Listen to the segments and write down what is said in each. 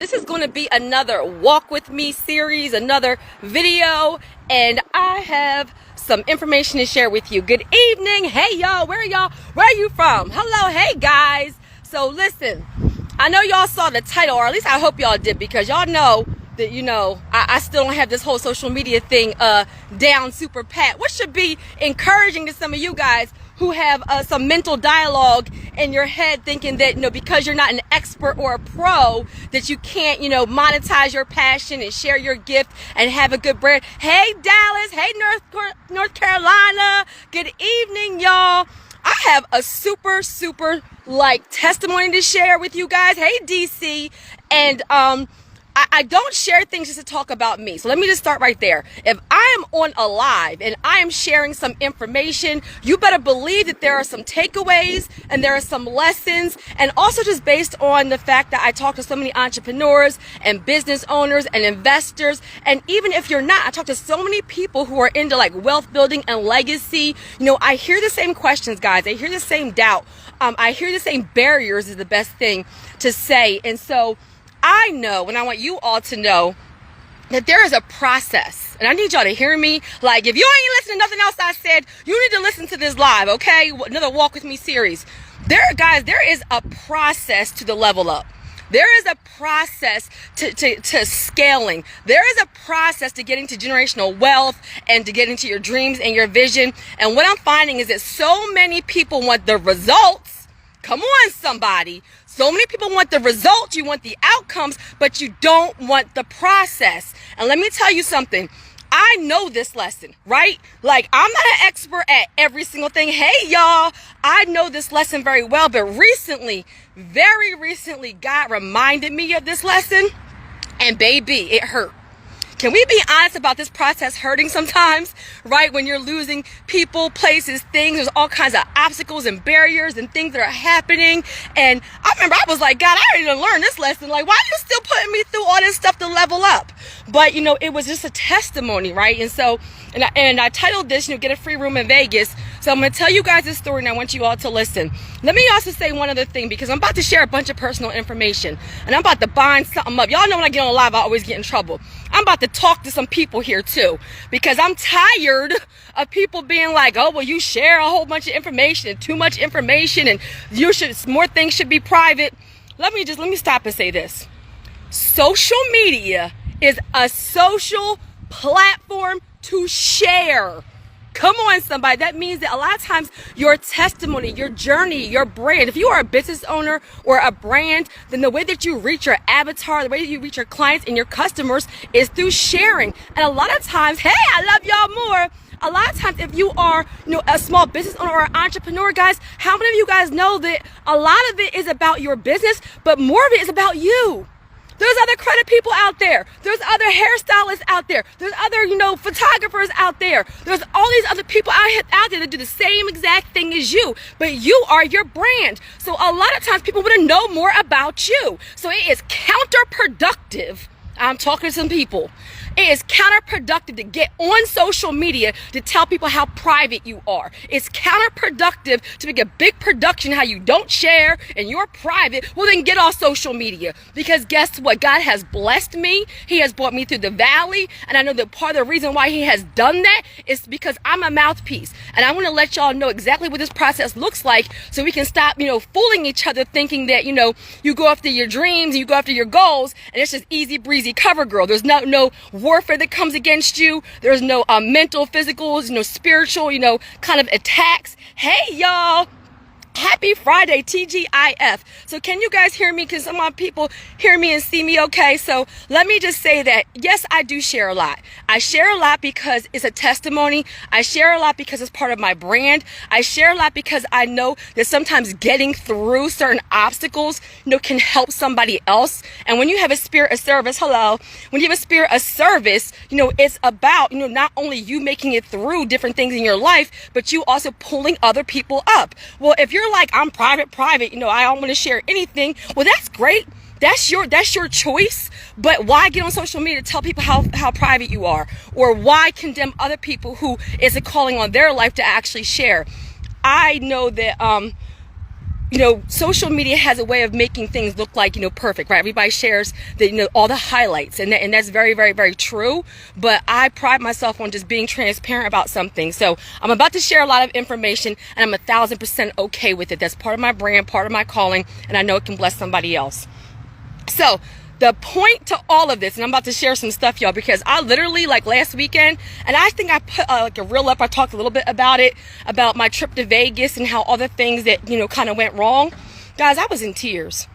This is going to be another walk with me series, another video, and I have some information to share with you. Good evening. Hey y'all, where are you from? Hello, hey guys. So listen, I know y'all saw the title, or at least I hope y'all did, because y'all know that, I still don't have this whole social media thing down super pat, which should be encouraging to some of you guys who have some mental dialogue in your head thinking that, because you're not an expert or a pro, that you can't, monetize your passion and share your gift and have a good brand. Hey, Dallas. Hey, North Carolina. Good evening, y'all. I have a super testimony to share with you guys. Hey, DC. And, I don't share things just to talk about me. So let me just start right there. If I am on a live and I am sharing some information, you better believe that there are some takeaways and there are some lessons, and also just based on the fact that I talk to so many entrepreneurs and business owners and investors. And even if you're not, I talk to so many people who are into like wealth building and legacy. I hear the same questions, guys. I hear the same doubt. I hear the same barriers is the best thing to say. And so I know, and I want you all to know, that there is a process. And I need y'all to hear me. Like, if you ain't listening to nothing else I said, you need to listen to this live, okay? Another Walk With Me series. There is a process to the level up. There is a process to scaling. There is a process to getting to generational wealth and to getting to your dreams and your vision. And what I'm finding is that so many people want the results. Come on, somebody. So many people want the results, you want the outcomes, but you don't want the process. And let me tell you something. I know this lesson, right? Like, I'm not an expert at every single thing. Hey, y'all, I know this lesson very well, but recently, very recently, God reminded me of this lesson, and baby, it hurt. Can we be honest about this process hurting sometimes, right? When you're losing people, places, things, there's all kinds of obstacles and barriers and things that are happening. And I remember I was like, God, I already learned this lesson. Like, why are you still putting me through all this stuff to level up? But, it was just a testimony, right? And so, and I titled this, get a free room in Vegas. So I'm going to tell you guys this story, and I want you all to listen. Let me also say one other thing, because I'm about to share a bunch of personal information, and I'm about to bind something up. Y'all know when I get on live, I always get in trouble. I'm about to talk to some people here too, because I'm tired of people being like, oh, well, you share a whole bunch of information and too much information, and more things should be private. Let me stop and say this. Social media is a social platform to share. Come on, somebody. That means that a lot of times your testimony, your journey, your brand, if you are a business owner or a brand, then the way that you reach your avatar, the way that you reach your clients and your customers is through sharing. And a lot of times, hey, I love y'all more. A lot of times, if you are, a small business owner or an entrepreneur, guys, how many of you guys know that a lot of it is about your business, but more of it is about you? There's other credit people out there. There's other hairstylists out there. There's other, photographers out there. There's all these other people out there that do the same exact thing as you, but you are your brand. So a lot of times people want to know more about you. So it is counterproductive. I'm talking to some people. It is counterproductive to get on social media to tell people how private you are. It's counterproductive to make a big production how you don't share and you're private. Well, then get off social media, because guess what? God has blessed me. He has brought me through the valley. And I know that part of the reason why he has done that is because I'm a mouthpiece. And I want to let y'all know exactly what this process looks like, so we can stop, fooling each other, thinking that, you go after your dreams and you go after your goals and it's just easy breezy cover girl. There's no warfare that comes against you. There's no mental, physical, spiritual, kind of attacks. Hey, y'all. Happy Friday, TGIF. So can you guys hear me? Can some of my people hear me and see me okay? So let me just say that, yes, I do share a lot. I share a lot because it's a testimony. I share a lot because it's part of my brand. I share a lot because I know that sometimes getting through certain obstacles, can help somebody else. And when you have a spirit of service, when you have a spirit of service, it's about, not only you making it through different things in your life, but you also pulling other people up. Well, if you're like, I'm private, I don't want to share anything. Well, that's great. That's your choice. But why get on social media to tell people how private you are? Or why condemn other people who is a calling on their life to actually share? I know that social media has a way of making things look like, perfect, right? Everybody shares all the highlights, and that's very, very, very true. But I pride myself on just being transparent about something. So I'm about to share a lot of information, and I'm 1,000% okay with it. That's part of my brand, part of my calling, and I know it can bless somebody else. So the point to all of this, and I'm about to share some stuff, y'all, because I literally, like last weekend, and I think I put like a reel up, I talked a little bit about it, about my trip to Vegas and how all the things that, kind of went wrong. Guys, I was in tears.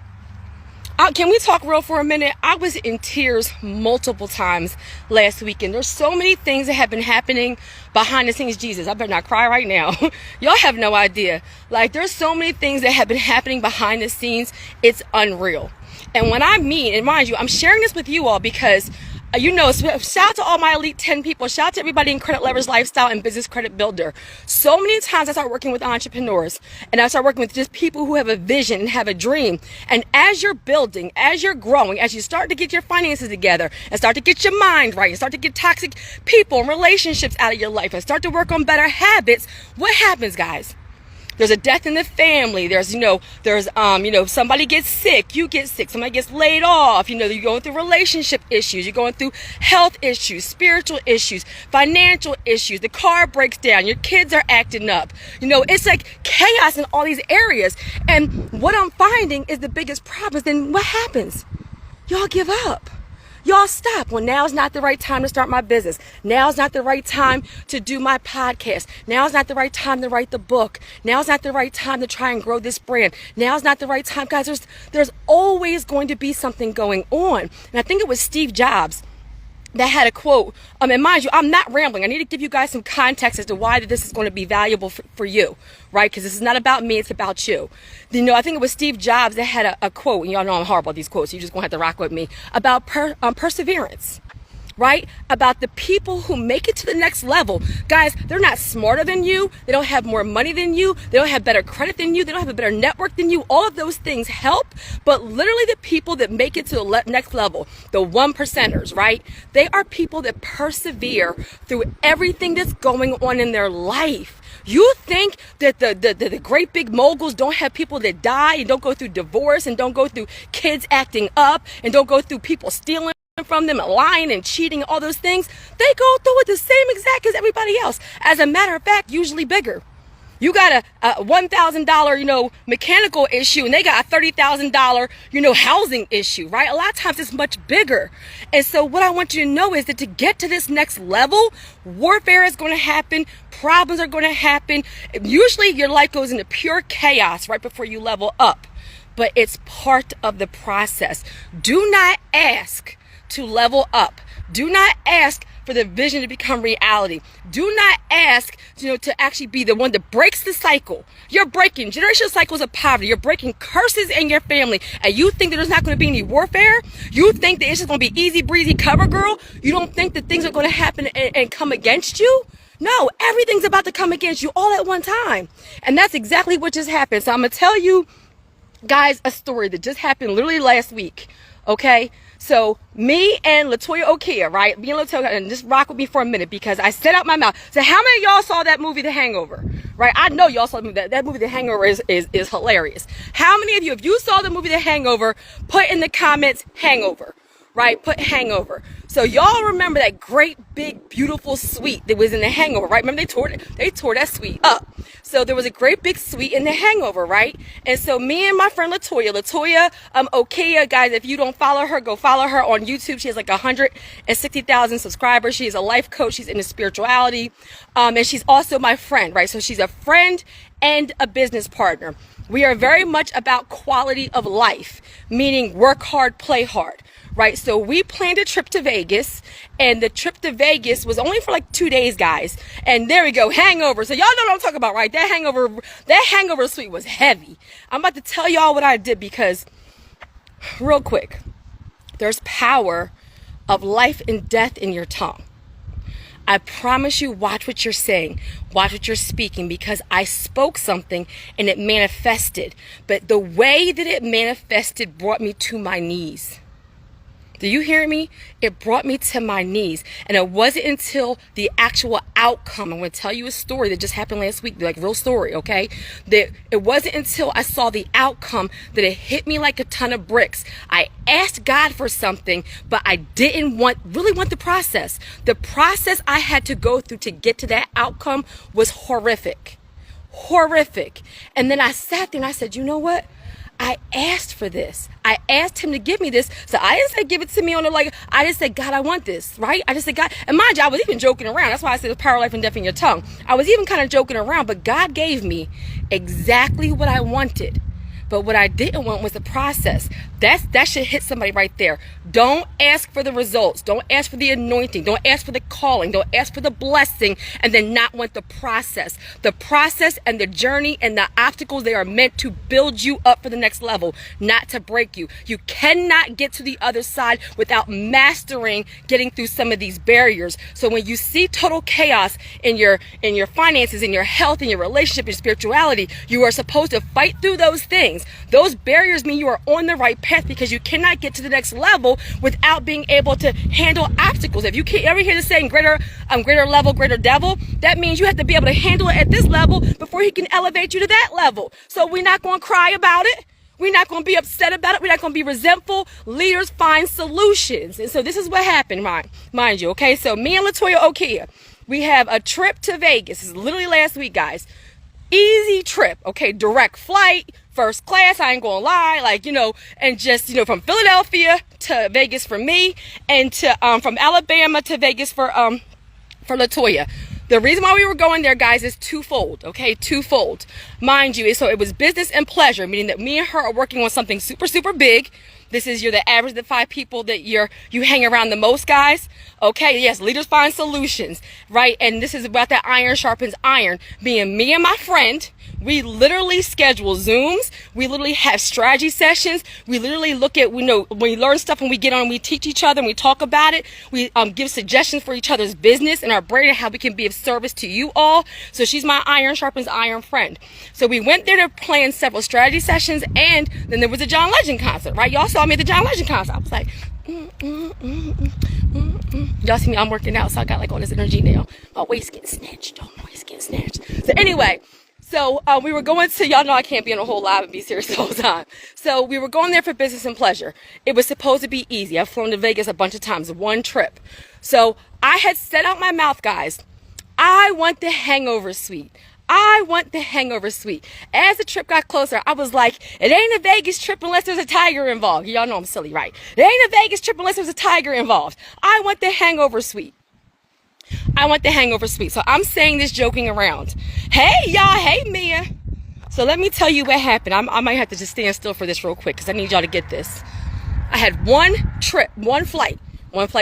Can we talk real for a minute? I was in tears multiple times last weekend. There's so many things that have been happening behind the scenes. Jesus, I better not cry right now. Y'all have no idea. Like, there's so many things that have been happening behind the scenes. It's unreal. And when I mean, and mind you, I'm sharing this with you all because, shout out to all my elite 10 people. Shout out to everybody in Credit Leverage Lifestyle and Business Credit Builder. So many times I start working with entrepreneurs, and I start working with just people who have a vision and have a dream. And as you're building, as you're growing, as you start to get your finances together and start to get your mind right and start to get toxic people and relationships out of your life and start to work on better habits, what happens, guys? There's a death in the family. There's somebody gets sick, you get sick, somebody gets laid off. You're going through relationship issues, you're going through health issues, spiritual issues, financial issues. The car breaks down, your kids are acting up. It's like chaos in all these areas. And what I'm finding is the biggest problem is then what happens? Y'all give up. Y'all stop. Well, now's not the right time to start my business. Now's not the right time to do my podcast. Now's not the right time to write the book. Now's not the right time to try and grow this brand. Now's not the right time. Guys, there's always going to be something going on. And I think it was Steve Jobs that had a quote. And mind you, I'm not rambling. I need to give you guys some context as to why this is going to be valuable for you, right? Because this is not about me, it's about you. I think it was Steve Jobs that had a quote, and y'all know I'm horrible at these quotes, so you're just going to have to rock with me, about perseverance, right? About the people who make it to the next level. Guys, they're not smarter than you. They don't have more money than you. They don't have better credit than you. They don't have a better network than you. All of those things help. But literally the people that make it to the next level, the 1%ers, right? They are people that persevere through everything that's going on in their life. You think that the great big moguls don't have people that die and don't go through divorce and don't go through kids acting up and don't go through people stealing from them and lying and cheating, all those things? They go through it the same exact as everybody else. As a matter of fact, usually bigger. You got a $1,000, mechanical issue, and they got a $30,000, housing issue, right? A lot of times it's much bigger. And so what I want you to know is that to get to this next level, warfare is going to happen. Problems are going to happen. Usually your life goes into pure chaos right before you level up, but it's part of the process. Do not ask to level up. Do not ask for the vision to become reality. Do not ask, to actually be the one that breaks the cycle. You're breaking generational cycles of poverty. You're breaking curses in your family. And you think that there's not going to be any warfare? You think that it's just going to be easy breezy cover girl? You don't think that things are going to happen and come against you? No, everything's about to come against you all at one time. And that's exactly what just happened. So I'm going to tell you guys a story that just happened literally last week. Okay? So me and Latoya Okia, right? Me and Latoya, and just rock with me for a minute because I set out my mouth. So how many of y'all saw that movie, The Hangover? Right? I know y'all saw the movie. That movie, The Hangover, is hilarious. How many of you, if you saw the movie The Hangover, put in the comments hangover? Right? Put hangover. So y'all remember that great, big, beautiful suite that was in The Hangover, right? Remember they tore that suite up. So there was a great big suite in The Hangover, right? And so me and my friend Latoya Okia, guys, if you don't follow her, go follow her on YouTube. She has like 160,000 subscribers. She is a life coach. She's into spirituality. And she's also my friend, right? So she's a friend and a business partner. We are very much about quality of life, meaning work hard, play hard. Right, so we planned a trip to Vegas, and the trip to Vegas was only for like 2 days, guys. And there we go, hangover. So y'all know what I'm talking about, right? That hangover suite was heavy. I'm about to tell y'all what I did because, real quick, there's power of life and death in your tongue. I promise you, watch what you're saying, watch what you're speaking, because I spoke something and it manifested. But the way that it manifested brought me to my knees. Do you hear me? It brought me to my knees. And it wasn't until the actual outcome, I'm going to tell you a story that just happened last week, like real story, okay? That it wasn't until I saw the outcome that it hit me like a ton of bricks. I asked God for something, but I didn't really want the process. The process I had to go through to get to that outcome was horrific. Horrific. And then I sat there and I said, you know what? I asked for this. I asked him to give me this. So I didn't say give it to me on the I just said, God, I want this, right? I just said, God, and mind you, I was even joking around. That's why I said the power of life and death in your tongue. I was even kind of joking around, but God gave me exactly what I wanted. But what I didn't want was the process. That should hit somebody right there. Don't ask for the results. Don't ask for the anointing. Don't ask for the calling. Don't ask for the blessing and then not want the process. The process and the journey and the obstacles, they are meant to build you up for the next level, not to break you. You cannot get to the other side without mastering getting through some of these barriers. So when you see total chaos in your finances, in your health, in your relationship, your spirituality, you are supposed to fight through those things. Those barriers mean you are on the right path because you cannot get to the next level without being able to handle obstacles. If you can't ever hear the saying greater level, greater devil, that means you have to be able to handle it at this level before he can elevate you to that level. So we're not going to cry about it. We're not going to be upset about it. We're not going to be resentful. Leaders find solutions. And so this is what happened, mind you, okay? So me and Latoya Okia, we have a trip to Vegas. This is literally last week, guys. Easy trip, okay? Direct flight, first class, I ain't gonna lie, and just, from Philadelphia to Vegas for me, and to from Alabama to Vegas for Latoya. The reason why we were going there, guys, is twofold, okay? Twofold. Mind you, so it was business and pleasure, meaning that me and her are working on something super, super big. You're the average of the 5 people that you hang around the most, guys. Okay, yes, leaders find solutions, right? And this is about that iron sharpens iron. Being me and my friend, we literally schedule Zooms. We literally have strategy sessions. We literally look at, when we learn stuff and we get on, we teach each other and we talk about it. We give suggestions for each other's business and our brand and how we can be of service to you all. So she's my iron sharpens iron friend. So we went there to plan several strategy sessions, and then there was a John Legend concert, right? Y'all saw me at the John Legend concert. I was like, Y'all see me, I'm working out, so I got all this energy now. My waist getting snatched. Oh, my waist getting snatched. So anyway, we were going to, y'all know I can't be on a whole live and be serious the whole time. So we were going there for business and pleasure. It was supposed to be easy. I've flown to Vegas a bunch of times, one trip. So I had set out my mouth, guys. I want the hangover suite. I want the hangover suite. As the trip got closer, I was like, it ain't a Vegas trip unless there's a tiger involved. Y'all know I'm silly, right? It ain't a Vegas trip unless there's a tiger involved. I want the hangover suite. I want the hangover suite. So I'm saying this joking around. Hey, y'all. Hey, Mia. So let me tell you what happened. I might have to just stand still for this real quick because I need y'all to get this. I had one trip, one flight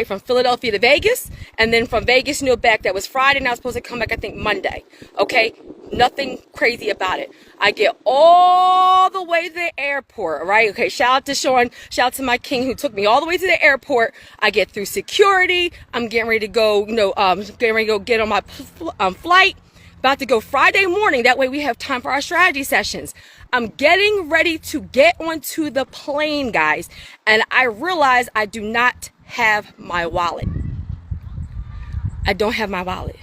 from Philadelphia to Vegas, and then from Vegas, back. That was Friday, and I was supposed to come back, I think, Monday. Okay? Nothing crazy about it. I get all the way to the airport, right? Okay, shout out to Sean, shout out to my king who took me all the way to the airport. I get through security. I'm getting ready to go, get on my flight. About to go Friday morning. That way we have time for our strategy sessions. I'm getting ready to get onto the plane, guys, and I realize I do not have my wallet. I don't have my wallet.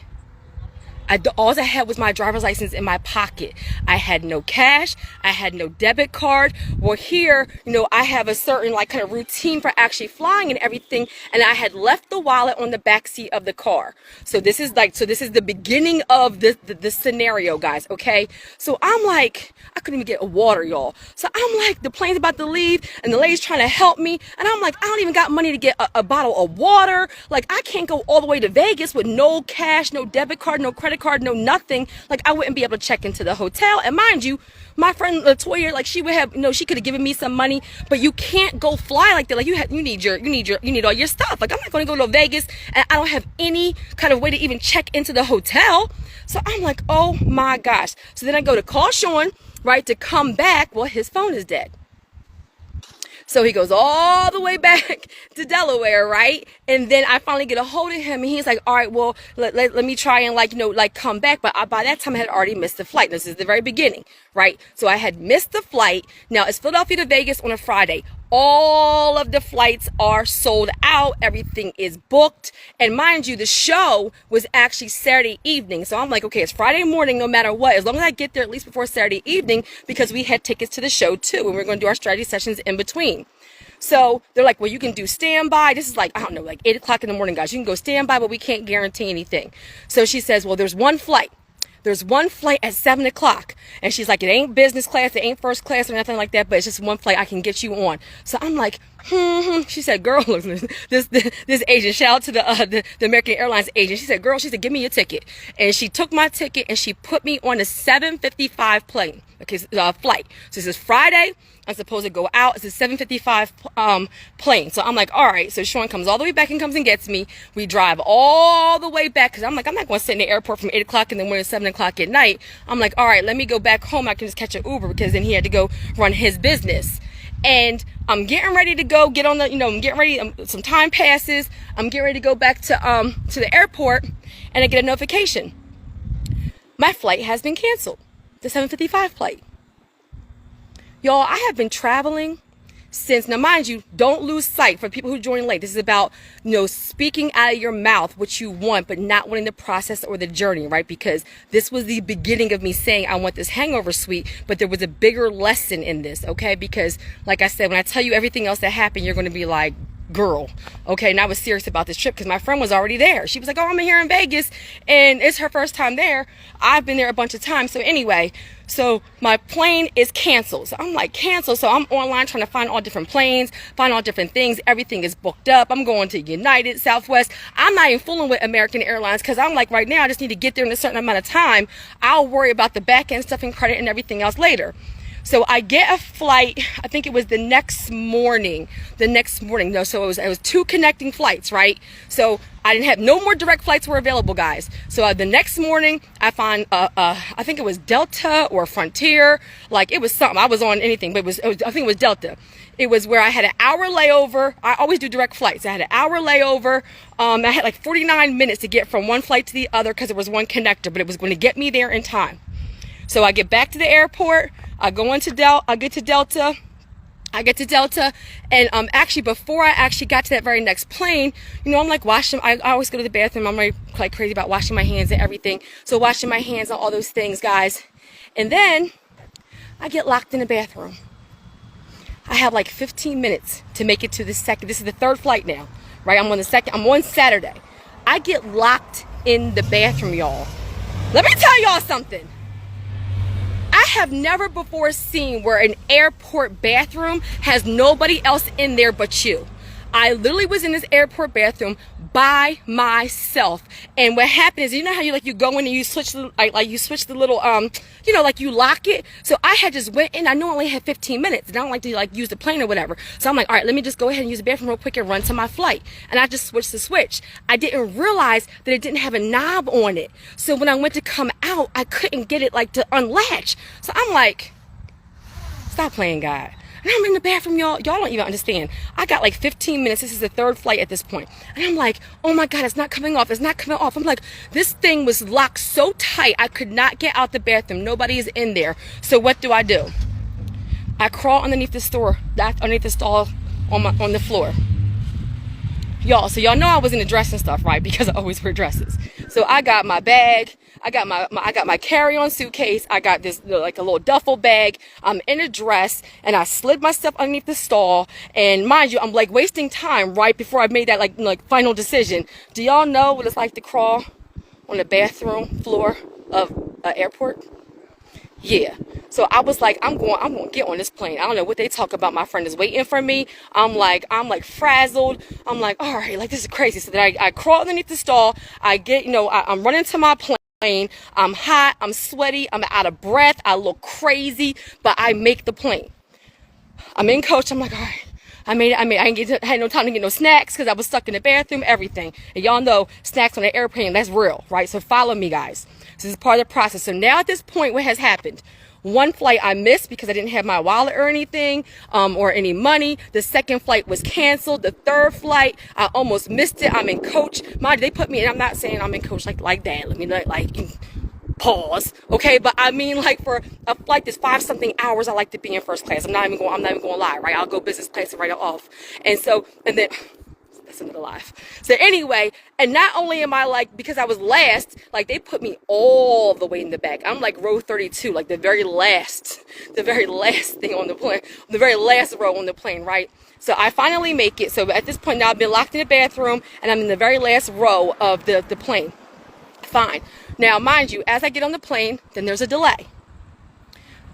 All I had was my driver's license in my pocket. I had no cash. I had no debit card. Well, here, I have a certain kind of routine for actually flying and everything. And I had left the wallet on the back seat of the car. So this is the beginning of the scenario, guys. Okay. So I'm like, I couldn't even get a water, y'all. So I'm like, the plane's about to leave and the lady's trying to help me. And I'm like, I don't even got money to get a bottle of water. I can't go all the way to Vegas with no cash, no debit card, no credit card, no nothing. I wouldn't be able to check into the hotel. And mind you, my friend Latoya, she would have, she could have given me some money, but you can't go fly like that. You need all your stuff. I'm not going to go to Vegas and I don't have any kind of way to even check into the hotel. So I'm like, oh my gosh. So then I go to call Sean, right, to come back. Well, his phone is dead. So he goes all the way back to Delaware, right? And then I finally get a hold of him, and he's like, all right, well, let me try and come back. But by that time I had already missed the flight. This is the very beginning, right? So I had missed the flight. Now it's Philadelphia to Vegas on a Friday. all of the flights are sold out. Everything is booked. And mind you, the show was actually Saturday evening. So I'm like, okay, it's Friday morning no matter what, as long as I get there at least before Saturday evening, because we had tickets to the show too, and we're going to do our strategy sessions in between. So they're like, well, you can do standby. This is like, I don't know, like 8 o'clock in the morning, guys. You can go standby, but we can't guarantee anything. So she says, well, there's one flight. There's one flight at 7 o'clock. And she's like, it ain't business class, it ain't first class or nothing like that, but it's just one flight I can get you on. So I'm like, She said, girl, look, this agent, shout out to the American Airlines agent. She said, girl, she said, give me your ticket. And she took my ticket and she put me on a 7:55 plane. Okay, flight. So this is Friday. I'm supposed to go out. It's a 7:55 plane. So I'm like, all right. So Sean comes all the way back and comes and gets me. We drive all the way back because I'm like, I'm not going to sit in the airport from 8 o'clock and then we're at 7 o'clock at night. I'm like, all right, let me go back home. I can just catch an Uber because then he had to go run his business. And I'm getting ready to go get on the, I'm getting ready. Some time passes. I'm getting ready to go back to the airport, and I get a notification. My flight has been canceled. The 7:55 flight. Y'all, I have been traveling since, now mind you, don't lose sight for people who join late. This is about, speaking out of your mouth what you want, but not wanting the process or the journey, right? Because this was the beginning of me saying, I want this hangover suite, but there was a bigger lesson in this, okay? Because like I said, when I tell you everything else that happened, you're going to be like, girl, okay? And I was serious about this trip because my friend was already there. She was like, oh, I'm here in Vegas, and it's her first time there. I've been there a bunch of times. So anyway, so my plane is canceled. So I'm like, canceled. So I'm online trying to find all different planes, find all different things. Everything is booked up. I'm going to United, Southwest. I'm not even fooling with American Airlines because I'm like, right now, I just need to get there in a certain amount of time. I'll worry about the back end stuff and credit and everything else later. So I get a flight, I think it was the next morning. No, so it was 2 connecting flights, right? So I didn't have, no more direct flights were available, guys. So the next morning I find, I think it was Delta or Frontier. Like it was something, I was on anything, but I think it was Delta. It was where I had an hour layover. I always do direct flights. I had an hour layover. I had like 49 minutes to get from one flight to the other because it was one connector, but it was going to get me there in time. So I get back to the airport. I go into I get to Delta, and actually before I actually got to that very next plane, I'm like washing. I always go to the bathroom. I'm like crazy about washing my hands and everything. So washing my hands and all those things, guys. And then I get locked in the bathroom. I have like 15 minutes to make it to the second. This is the 3rd flight now, right? I'm on the second. I'm on Saturday. I get locked in the bathroom, y'all. Let me tell y'all something. I have never before seen where an airport bathroom has nobody else in there but you. I literally was in this airport bathroom by myself. And what happened is, how you go in and you switch the, you switch the little, like you lock it. So I had just went in. I know I only had 15 minutes and I don't like to use the plane or whatever. So I'm like, all right, let me just go ahead and use the bathroom real quick and run to my flight. And I just switched the switch. I didn't realize that it didn't have a knob on it. So when I went to come out, I couldn't get it to unlatch. So I'm like, stop playing, God. And I'm in the bathroom, y'all. Y'all don't even understand. I got like 15 minutes. This is the 3rd flight at this point. And I'm like, oh my God, it's not coming off. It's not coming off. I'm like, this thing was locked so tight. I could not get out the bathroom. Nobody is in there. So what do? I crawl underneath the stall on the floor. Y'all, so y'all know I was in the dress and stuff, right? Because I always wear dresses. So I got my bag. I got my carry-on suitcase. I got this like a little duffel bag. I'm in a dress and I slid myself underneath the stall. And mind you, I'm like wasting time right before I made that like final decision. Do y'all know what it's like to crawl on the bathroom floor of an airport? Yeah. So I was like, I'm going to get on this plane. I don't know what they talk about. My friend is waiting for me. I'm like frazzled. I'm like, all right, like this is crazy. So then I crawl underneath the stall. I get, I'm running to my plane. I'm hot. I'm sweaty. I'm out of breath. I look crazy, but I make the plane. I'm in coach. I'm like, all right. I made it. I had no time to get no snacks because I was stuck in the bathroom, everything. And y'all know snacks on an airplane, that's real, right? So follow me, guys. This is part of the process. So now at this point, what has happened? One flight I missed because I didn't have my wallet or anything, or any money. The 2nd flight was canceled. The 3rd flight, I almost missed it. I'm in coach. Mind you, they put me in. I'm not saying I'm in coach like that. Let me like pause. Okay, but I mean, like, for a flight that's 5-something hours, I like to be in first class. I'm not even going to lie, right? I'll go business class and write it off. And then that's another life. So anyway, and not only am I like, because I was last, like, they put me all the way in the back. I'm like row 32, like the very last thing on the plane, the very last row on the plane, right? So I finally make it. So at this point now, I've been locked in the bathroom and I'm in the very last row of the plane. Fine. Now, mind you, as I get on the plane, then there's a delay.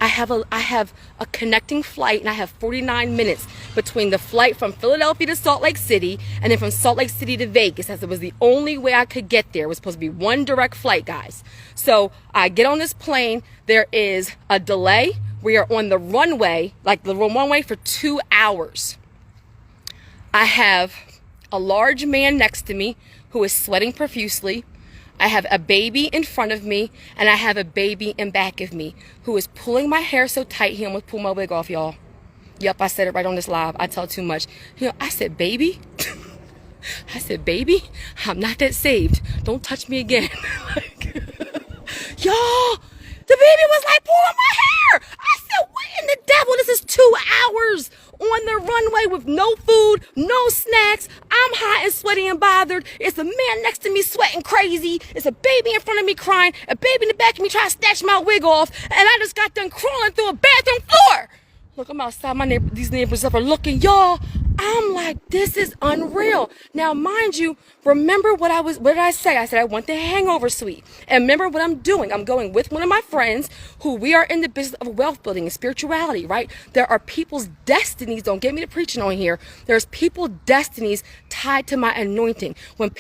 I have a connecting flight, and I have 49 minutes between the flight from Philadelphia to Salt Lake City and then from Salt Lake City to Vegas, as it was the only way I could get there. It was supposed to be one direct flight, guys. So I get on this plane. There is a delay. We are on the runway, like the runway, for 2 hours. I have a large man next to me who is sweating profusely. I have a baby in front of me, and I have a baby in back of me who is pulling my hair so tight he almost pulled my wig off, y'all. Yep, I said it right on this live. I tell too much. You know, I said, baby? I said, baby? I'm not that saved. Don't touch me again. Y'all, the baby was like pulling my hair. I said, what in the devil? This is 2 hours on the runway with no food, no snacks. I'm hot and sweaty and bothered. It's a man next to me sweating crazy. It's a baby in front of me crying. A baby in the back of me trying to snatch my wig off. And I just got done crawling through a bathroom floor. Look, I'm outside. These neighbors up are looking. Y'all, I'm like, this is unreal. Now, mind you, remember what did I say? I said I want the hangover suite. And remember what I'm doing. I'm going with one of my friends who we are in the business of wealth building and spirituality, right? There are people's destinies. Don't get me to preaching on here. There's people's destinies tied to my anointing. When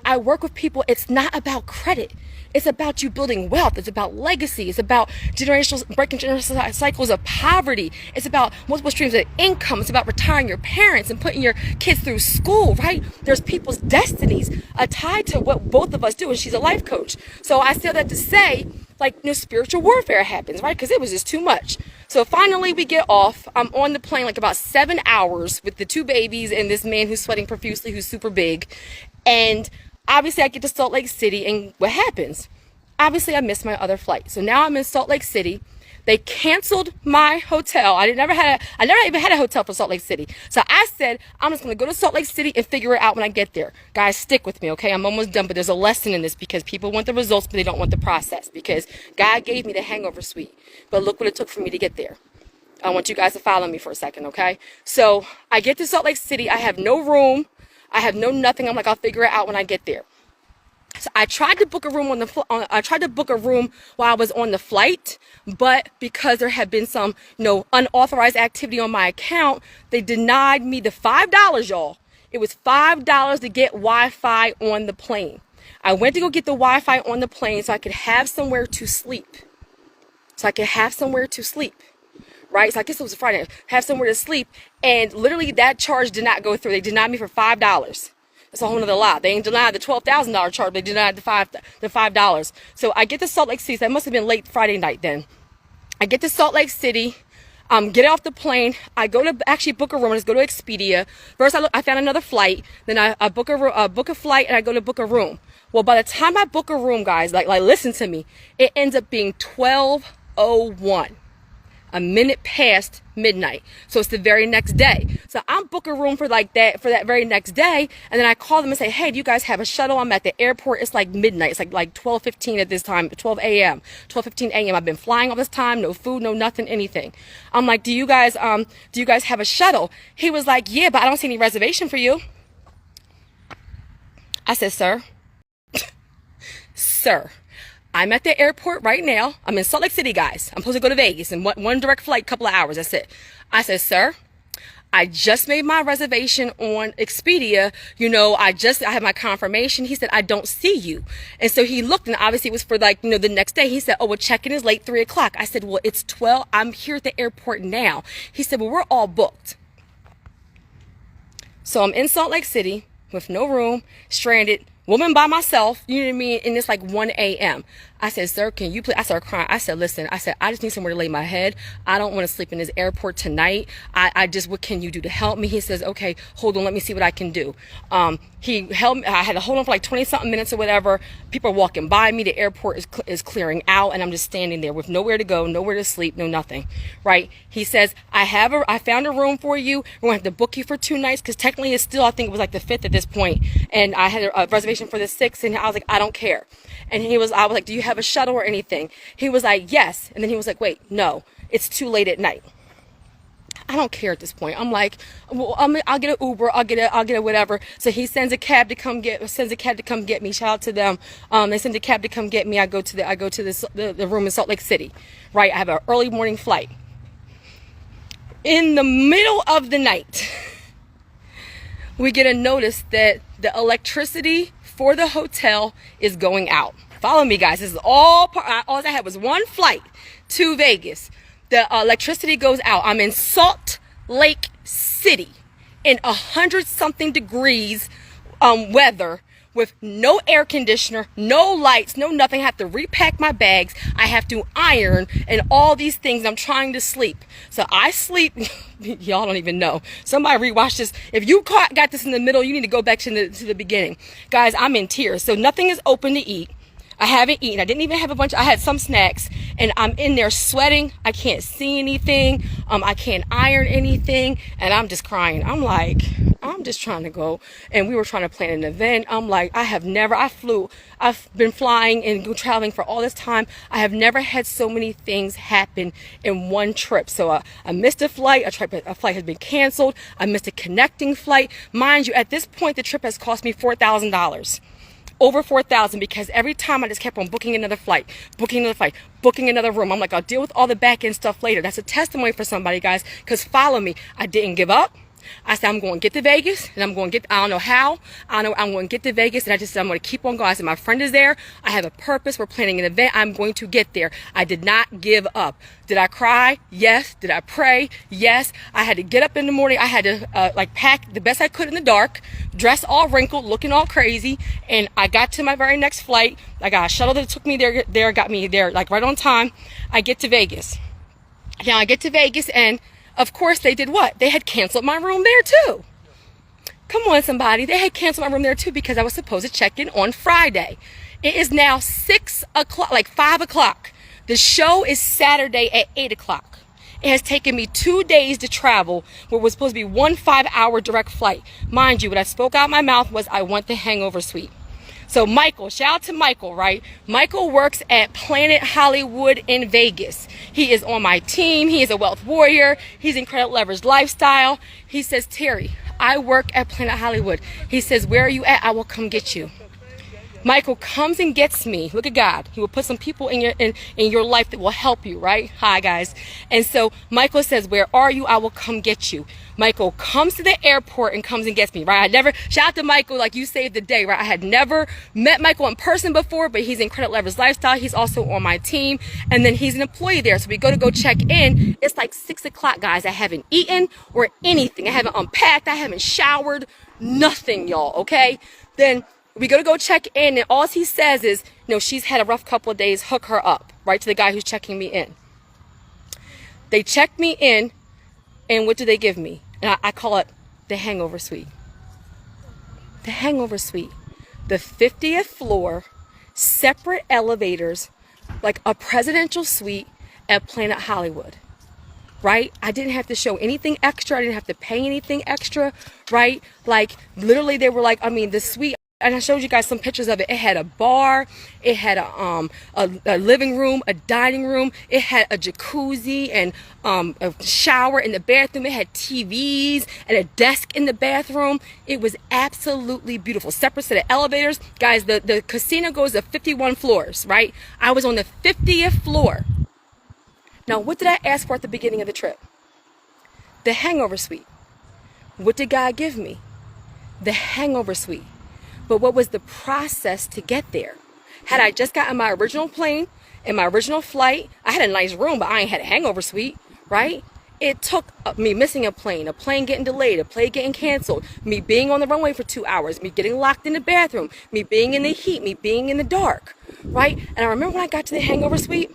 I work with people, it's not about credit. It's about you building wealth. It's about legacy. It's about breaking generational cycles of poverty. It's about multiple streams of income. It's about retiring your parents and putting your kids through school, right? There's people's destinies tied to what both of us do, and she's a life coach. So I said that to say, like, spiritual warfare happens, right? Because it was just too much. So finally we get off. I'm on the plane like about 7 hours with the 2 babies and this man who's sweating profusely, who's super big. And obviously I get to Salt Lake City, and what happens? Obviously I missed my other flight. So now I'm in Salt Lake City. They canceled my hotel. I never even had a hotel for Salt Lake City. So I said, I'm just going to go to Salt Lake City and figure it out when I get there. Guys, stick with me, okay? I'm almost done, but there's a lesson in this because people want the results, but they don't want the process, because God gave me the hangover suite. But look what it took for me to get there. I want you guys to follow me for a second, okay? So I get to Salt Lake City. I have no room. I have no nothing. I'm like, I'll figure it out when I get there. So I tried to book a room while I was on the flight, but because there had been some, unauthorized activity on my account, they denied me the $5, y'all. It was $5 to get Wi-Fi on the plane. I went to go get the Wi-Fi on the plane so I could have somewhere to sleep. Right? So I guess it was a Friday. Have somewhere to sleep. And literally that charge did not go through. They denied me for $5. That's a whole nother lie. They ain't denied the $12,000 charge. They denied the $5. So I get to Salt Lake City. So that must have been late Friday night then. I get to Salt Lake City. Get off the plane. I go to actually book a room. I just go to Expedia. First, I found another flight. Then I book a flight, and I go to book a room. Well, by the time I book a room, guys, like listen to me, it ends up being 12:01. A minute past midnight. So it's the very next day. So I'm booking a room for that very next day. And then I call them and say, hey, do you guys have a shuttle? I'm at the airport. It's like midnight. It's like 12:15 at this time, 12 a.m., 12:15 a.m. I've been flying all this time, no food, no nothing, anything. I'm like, do you guys have a shuttle? He was like, yeah, but I don't see any reservation for you. I said, sir, I'm at the airport right now. I'm in Salt Lake City, guys. I'm supposed to go to Vegas in one direct flight, couple of hours. That's it. I said, sir, I just made my reservation on Expedia. I have my confirmation. He said, I don't see you. And so he looked, and obviously it was for the next day. He said, oh, well, check-in is late, 3 o'clock. I said, well, it's 12. I'm here at the airport now. He said, well, we're all booked. So I'm in Salt Lake City with no room, stranded, woman by myself, you know what I mean? And it's like 1 a.m. I said, sir, can you please? I started crying. I said, listen, I said, I just need somewhere to lay my head. I don't want to sleep in this airport tonight. I just, what can you do to help me? He says, okay, hold on, let me see what I can do. He held me, I had to hold on for like 20 something minutes or whatever. People are walking by me. The airport is clearing out, and I'm just standing there with nowhere to go, nowhere to sleep, no nothing, right? He says, I found a room for you. We're going to have to book you for 2 nights, because technically it's still, I think it was like the 5th at this point, and I had a reservation for the 6th, and I was like, I don't care. And I was like, do you have a shuttle or anything? He was like, yes. And then he was like, wait, no, it's too late at night. I don't care at this point. I'm like, well, I'll get an Uber, I'll get a whatever. So he sends a cab to come get me. Shout out to them. They send a cab to come get me. I go to the room in Salt Lake City, right? I have an early morning flight. In the middle of the night, we get a notice that the electricity for the hotel is going out. Follow me, guys. This is all I had was one flight to Vegas. The electricity goes out. I'm in Salt Lake City in 100-something degrees weather with no air conditioner, no lights, no nothing. I have to repack my bags. I have to iron and all these things. I'm trying to sleep. So I sleep. Y'all don't even know. Somebody rewatch this. If you got this in the middle, you need to go back to the beginning. Guys, I'm in tears. So nothing is open to eat. I haven't eaten. I didn't even have I had some snacks, and I'm in there sweating. I can't see anything. I can't iron anything, and I'm just crying. I'm like, I'm just trying to go. And we were trying to plan an event. I'm like, I've been flying and traveling for all this time. I have never had so many things happen in one trip. So I missed a flight. A flight has been canceled. I missed a connecting flight. Mind you, at this point, the trip has cost me $4,000. Over $4,000, because every time I just kept on booking another flight, booking another room. I'm like, I'll deal with all the back end stuff later. That's a testimony for somebody, guys, because follow me. I didn't give up. I said, I'm going to get to Vegas, and I'm going to I don't know how. I know I'm going to get to Vegas, and I just said, I'm going to keep on going. I said, my friend is there. I have a purpose. We're planning an event. I'm going to get there. I did not give up. Did I cry? Yes. Did I pray? Yes. I had to get up in the morning. I had to pack the best I could in the dark, dress all wrinkled, looking all crazy, and I got to my very next flight. I got a shuttle that took me there, got me there like right on time. I get to Vegas. Now I get to Vegas, and of course, they did what? They had canceled my room there too. Come on, somebody. They had canceled my room there too, because I was supposed to check in on Friday. It is now 6 o'clock, like 5 o'clock. The show is Saturday at 8 o'clock. It has taken me 2 days to travel, what was supposed to be 1 5-hour direct flight. Mind you, what I spoke out my mouth was, I want the hangover suite. So Michael, shout out to Michael, right? Michael works at Planet Hollywood in Vegas. He is on my team. He is a wealth warrior. He's in credit leverage lifestyle. He says, Terry, I work at Planet Hollywood. He says, where are you at? I will come get you. Michael comes and gets me. Look at God. He will put some people in your life that will help you, right? Hi, guys. And so Michael says, where are you? I will come get you. Michael comes to the airport and comes and gets me, right? Shout out to Michael, like you saved the day, right? I had never met Michael in person before, but he's in Credit Leverage Lifestyle. He's also on my team. And then he's an employee there. So we go check in. It's like 6 o'clock, guys. I haven't eaten or anything. I haven't unpacked. I haven't showered. Nothing, y'all, okay? Then we go check in, and all he says is, she's had a rough couple of days, hook her up, right, to the guy who's checking me in. They check me in, and what do they give me? And I call it the hangover suite. The hangover suite. The 50th floor, separate elevators, like a presidential suite at Planet Hollywood. Right? I didn't have to show anything extra. I didn't have to pay anything extra, right? Like, literally, they were like, the suite. And I showed you guys some pictures of it. It had a bar, it had a living room, a dining room, it had a jacuzzi and a shower in the bathroom. It had TVs and a desk in the bathroom. It was absolutely beautiful. Separate set of elevators. Guys, the casino goes to 51 floors, right? I was on the 50th floor. Now, what did I ask for at the beginning of the trip? The hangover suite. What did God give me? The hangover suite. But what was the process to get there? Had I just gotten my original plane and my original flight, I had a nice room, but I ain't had a hangover suite, right? It took me missing a plane getting delayed, a plane getting canceled, me being on the runway for 2 hours, me getting locked in the bathroom, me being in the heat, me being in the dark, right? And I remember when I got to the hangover suite,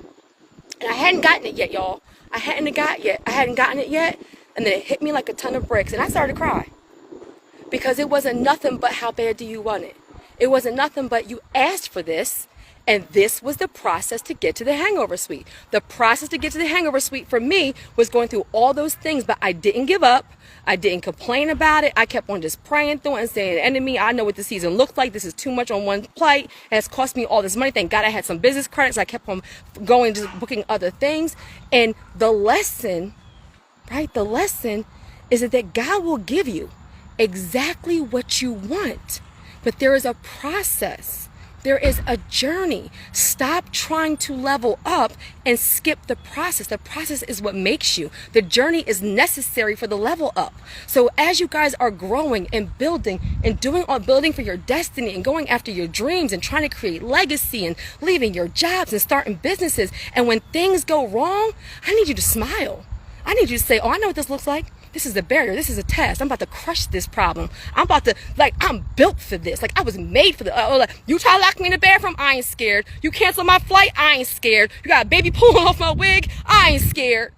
and I hadn't gotten it yet, y'all. I hadn't gotten it yet. And then it hit me like a ton of bricks. And I started to cry. Because it wasn't nothing but how bad do you want it? It wasn't nothing but you asked for this. And this was the process to get to the hangover suite. The process to get to the hangover suite for me was going through all those things, but I didn't give up. I didn't complain about it. I kept on just praying through it and saying, enemy, I know what the season looks like. This is too much on one plate. It has cost me all this money. Thank God I had some business credits. I kept on going, just booking other things. And the lesson, right? The lesson is that God will give you exactly what you want. But there is a process. There is a journey. Stop trying to level up and skip the process. The process is what makes you. The journey is necessary for the level up. So as you guys are growing and building and building for your destiny and going after your dreams and trying to create legacy and leaving your jobs and starting businesses, and when things go wrong, I need you to smile. I need you to say, oh, I know what this looks like. This is a barrier. This is a test. I'm about to crush this problem. I'm built for this. Like, I was made for the, you try to lock me in the bathroom, I ain't scared. You cancel my flight, I ain't scared. You got a baby pulling off my wig, I ain't scared.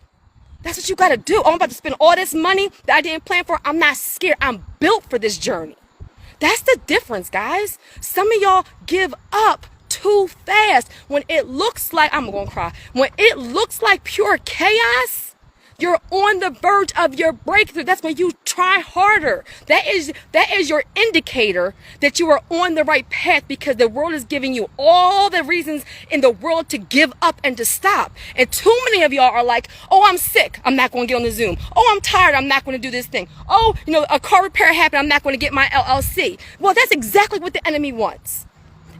That's what you got to do. Oh, I'm about to spend all this money that I didn't plan for. I'm not scared. I'm built for this journey. That's the difference, guys. Some of y'all give up too fast when it looks like, I'm going to cry. When it looks like pure chaos, you're on the verge of your breakthrough. That's when you try harder. That is your indicator that you are on the right path, because the world is giving you all the reasons in the world to give up and to stop. And too many of y'all are like, oh, I'm sick, I'm not going to get on the Zoom. Oh, I'm tired, I'm not going to do this thing. Oh, a car repair happened, I'm not going to get my LLC. Well, that's exactly what the enemy wants.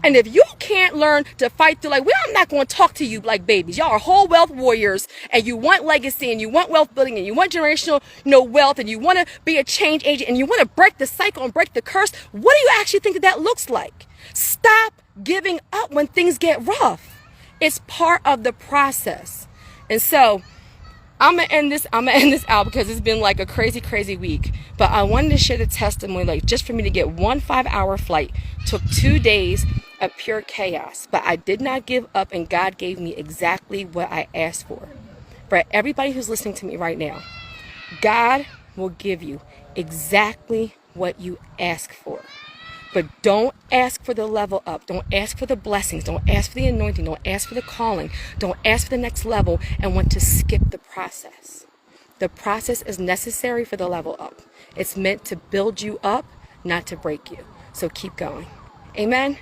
And if you can't learn to fight through, I'm not going to talk to you like babies. Y'all are whole wealth warriors, and you want legacy, and you want wealth building, and you want generational, wealth, and you want to be a change agent, and you want to break the cycle and break the curse. What do you actually think that looks like? Stop giving up when things get rough. It's part of the process. And so I'm gonna end this out because it's been like a crazy week. But I wanted to share the testimony, just for me to get 1 5-hour flight took 2 days of pure chaos. But I did not give up, and God gave me exactly what I asked for. For everybody who's listening to me right now, God will give you exactly what you ask for. But don't ask for the level up. Don't ask for the blessings. Don't ask for the anointing. Don't ask for the calling. Don't ask for the next level and want to skip the process. The process is necessary for the level up. It's meant to build you up, not to break you. So keep going. Amen.